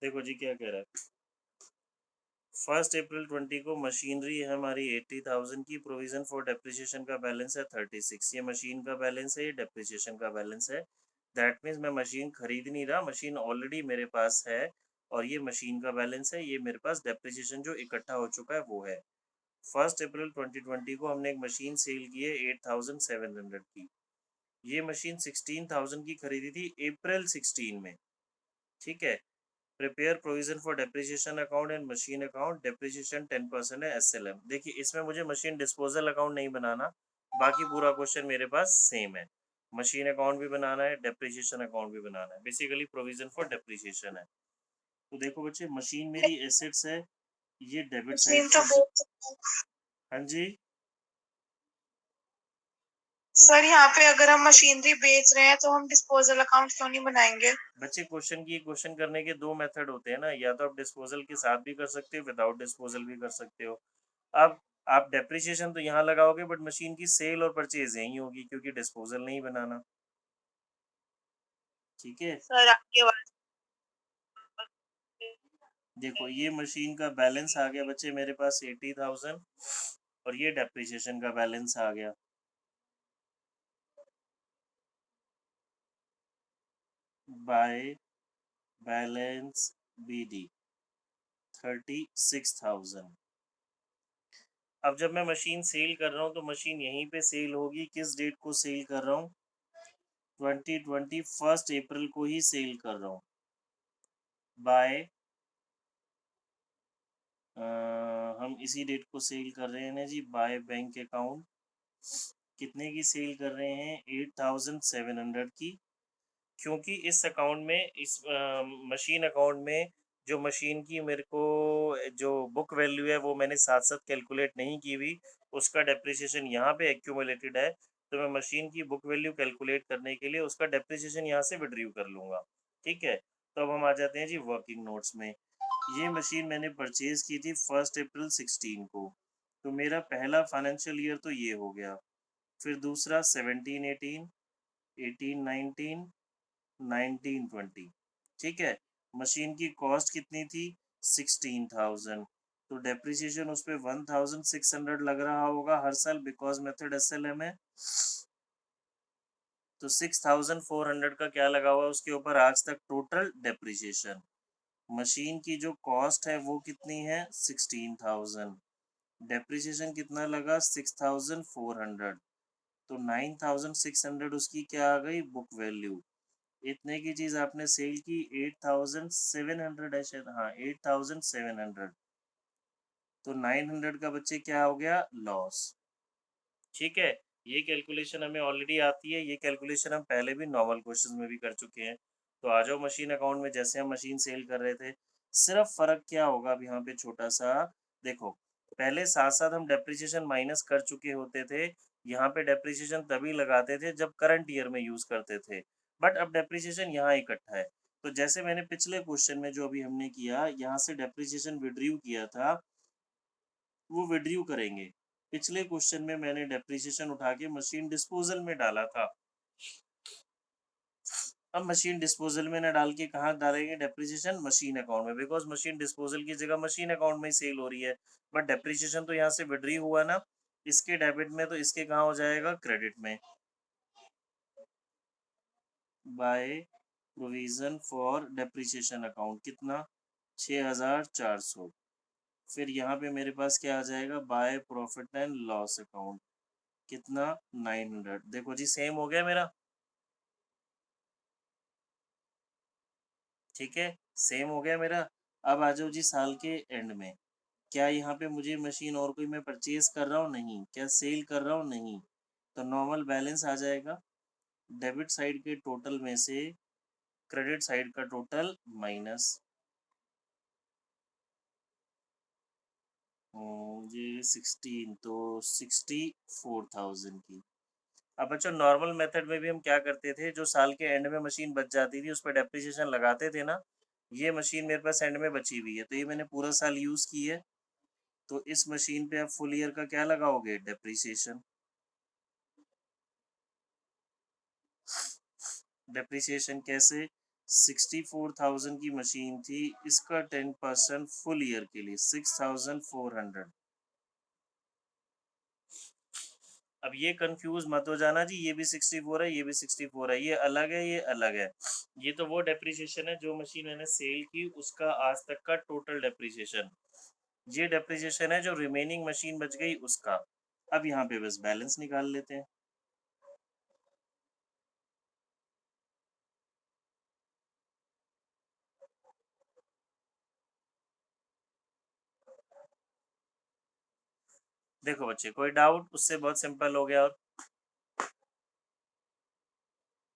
देखो जी क्या कह रहा है, 1 अप्रैल 20 को मशीनरी है हमारी 80,000 की, प्रोविजन फॉर डेप्रिसिएशन का बैलेंस है 36। ये मशीन का बैलेंस है, ये डेप्रिसिएशन का बैलेंस है। दैट मीन्स मैं मशीन खरीद नहीं रहा, मशीन ऑलरेडी मेरे पास है और ये मशीन का बैलेंस है, ये मेरे पास डेप्रिसिएशन जो इकट्ठा हो चुका है वो है। 1 अप्रैल 2020 को हमने एक मशीन सेल की है 8,700 की। ये मशीन 16,000 की खरीदी थी अप्रैल 16 में, ठीक है। Prepare provision for depreciation account and machine account, depreciation 10% है एसएलएम। देखिए इसमें मुझे मशीन डिस्पोजल अकाउंट नहीं बनाना, बाकी पूरा क्वेश्चन मेरे पास सेम है। मशीन अकाउंट भी बनाना है, डेप्रिसिएशन अकाउंट भी बनाना है, बेसिकली प्रोविजन फॉर डेप्रिसिएशन है। तो देखो बच्चे, मशीन मेरी एसेट्स है, ये डेबिट साइड मशीन तो से। बहुत। हाँ जी सर यहाँ पे अगर हम मशीनरी बेच रहे हैं तो हम डिस्पोजल अकाउंट क्यों नहीं बनाएंगे? बच्चे, क्वेश्चन करने के दो मेथड होते हैं ना, या तो आप डिस्पोजल के साथ भी कर सकते हो, विदाउट डिस्पोजल भी कर सकते हो। अब आप डेप्रिसिएशन तो यहाँ लगाओगे, बट मशीन की सेल और परचेज यहीं होगी, क्योंकि डिस्पोजल नहीं बनाना, ठीक है। सर आपकी आवाज। देखो ये मशीन का बैलेंस आ गया बच्चे मेरे पास 80,000, और ये डेप्रिसिएशन का बैलेंस आ गया बाय बैलेंस BD 36,000। अब जब मैं मशीन सेल कर रहा हूँ तो मशीन यहीं पे सेल होगी। किस डेट को सेल कर रहा हूँ? 2020 1 अप्रैल को ही सेल कर रहा हूँ बाय हम इसी डेट को सेल कर रहे हैं ना जी, बाय बैंक अकाउंट। कितने की सेल कर रहे हैं? 8,700 की। क्योंकि इस अकाउंट में, इस मशीन अकाउंट में जो मशीन की मेरे को जो बुक वैल्यू है वो मैंने साथ साथ कैलकुलेट नहीं की हुई, उसका डेप्रिसिएशन यहाँ पे एक्यूमुलेटेड है। तो मैं मशीन की बुक वैल्यू कैलकुलेट करने के लिए उसका डेप्रिसिएशन यहाँ से विड्रीव कर लूँगा, ठीक है। तो अब हम आ जाते हैं जी वर्किंग नोट्स में। ये मशीन मैंने परचेज की थी 1 अप्रैल 16 को, तो मेरा पहला फाइनेंशियल ईयर तो ये हो गया। फिर दूसरा 17-18, 18-19, 19-20, ठीक है। मशीन की कॉस्ट कितनी थी? 16,000। तो डेप्रिसिएशन उस पर 1,600 लग रहा होगा हर साल, बिकॉज मेथड SLM है। तो 6,400 का क्या लगा हुआ उसके ऊपर आज तक टोटल डेप्रिसिएशन। मशीन की जो कॉस्ट है वो कितनी है? 16,000। डेप्रिसिएशन कितना लगा? 6,400। तो 9,600 उसकी क्या आ गई? Book value. इतने की चीज आपने सेल की 8,700 है शायद, हाँ 8,700। तो 900 का बच्चे क्या हो गया? लॉस, ठीक है। ये कैलकुलेशन हमें ऑलरेडी आती है, ये कैलकुलेशन हम पहले भी नॉर्मल क्वेश्चन में भी कर चुके हैं। तो आ जाओ मशीन अकाउंट में, जैसे हम मशीन सेल कर रहे थे। सिर्फ फर्क क्या होगा अब यहाँ पे छोटा सा, देखो पहले साथ साथ हम डेप्रिसिएशन माइनस कर चुके होते थे। यहाँ पे डेप्रिसिएशन तभी लगाते थे जब करंट ईयर में यूज करते थे, बट अब डेप्रिसिएशन यहाँ इकट्ठा है। तो जैसे मैंने पिछले क्वेश्चन में जो अभी हमने किया, यहाँ से डेप्रिसिएशन विड्रीव किया था, वो विड्रीव करेंगे। पिछले क्वेश्चन में मैंने डेप्रिसिएशन उठा के मशीन डिस्पोजल में डाला था। अब मशीन डिस्पोजल में ना डाल के कहाँ डालेंगे डेप्रिसिएशन? मशीन अकाउंट में, बिकॉज मशीन डिस्पोजल की जगह मशीन अकाउंट में ही सेल हो रही है। बट डेप्रिसिएशन तो यहाँ से विड्रीव हुआ ना, इसके डेबिट में, तो इसके कहाँ हो जाएगा? क्रेडिट में, by provision for depreciation account. कितना? 6,400। फिर यहाँ पे मेरे पास क्या आ जाएगा? By profit and loss account. कितना? 900। देखो जी सेम हो गया मेरा, ठीक है, सेम हो गया मेरा। अब आ जाओ जी साल के एंड में, क्या यहाँ पे मुझे मशीन और कोई मैं परचेज कर रहा हूँ? नहीं। क्या सेल कर रहा हूँ? नहीं। तो नॉर्मल बैलेंस आ जाएगा, डेबिट साइड के टोटल में से क्रेडिट साइड का टोटल माइनस। ये 16, तो 64,000 की। अब बच्चों नॉर्मल मेथड में भी हम क्या करते थे, जो साल के एंड में मशीन बच जाती थी उस पर डेप्रिसिएशन लगाते थे ना। ये मशीन मेरे पास एंड में बची हुई है, तो ये मैंने पूरा साल यूज़ की है। तो इस मशीन पे आप फुल ईयर का क्या लगाओगे? डेप्रिसिएशन। डेप्रिसिएशन कैसे? 64,000 की मशीन थी, इसका 10% फुल ईयर के लिए 6,400। अब ये कंफ्यूज मत हो जाना जी, ये भी 64 है, ये भी 64 है, ये अलग है, ये अलग है। ये तो वो डेप्रिसिएशन है जो मशीन मैंने सेल की उसका आज तक का टोटल डेप्रिसिएशन। ये डेप्रिसिएशन है जो रिमेनिंग मशीन बच गई उसका। अब यहाँ पे बस बैलेंस निकाल लेते हैं। देखो बच्चे, कोई डाउट? उससे बहुत सिंपल हो गया। और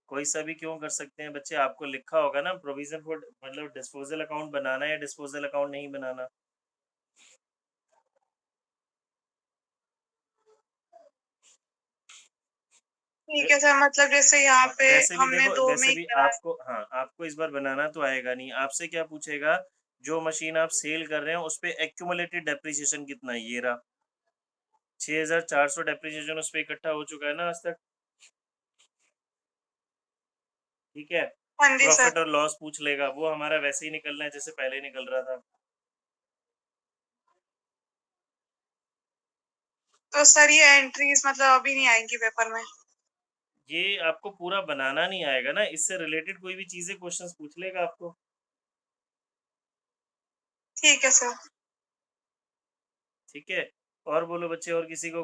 कोई सा भी क्यों कर सकते हैं बच्चे, आपको लिखा होगा ना प्रोविजन फॉर, मतलब डिस्पोजल अकाउंट बनाना है या डिस्पोजल अकाउंट नहीं बनाना। ठीक है सर, मतलब जैसे यहाँ पे वैसे भी हमने देखो, दो में वैसे ही भी कराया। आपको, हाँ आपको इस बार बनाना तो आएगा नहीं। आपसे क्या पूछेगा, जो मशीन आप सेल कर रहे हैं उस पे एक्यूमुलेटेड डेप्रिसिएशन कितना है, ये रहा 6,400 डेप्रिसिएशन उस पे इकट्ठा हो चुका है ना आज तक। ठीक है। हाँ जी सर। प्रॉफिट और लॉस पूछ लेगा, वो हमारा वैसे ही निकलना है जैसे पहले निकल रहा था। तो सर ये एंट्रीज मतलब अभी नहीं आएंगी पेपर में? ये आपको पूरा बनाना नहीं आएगा ना, इससे रिलेटेड कोई भी चीजें क्वेश्चंस पूछ लेगा आपको। ठीक है सर। ठीक है। और बोलो बच्चे, और किसी को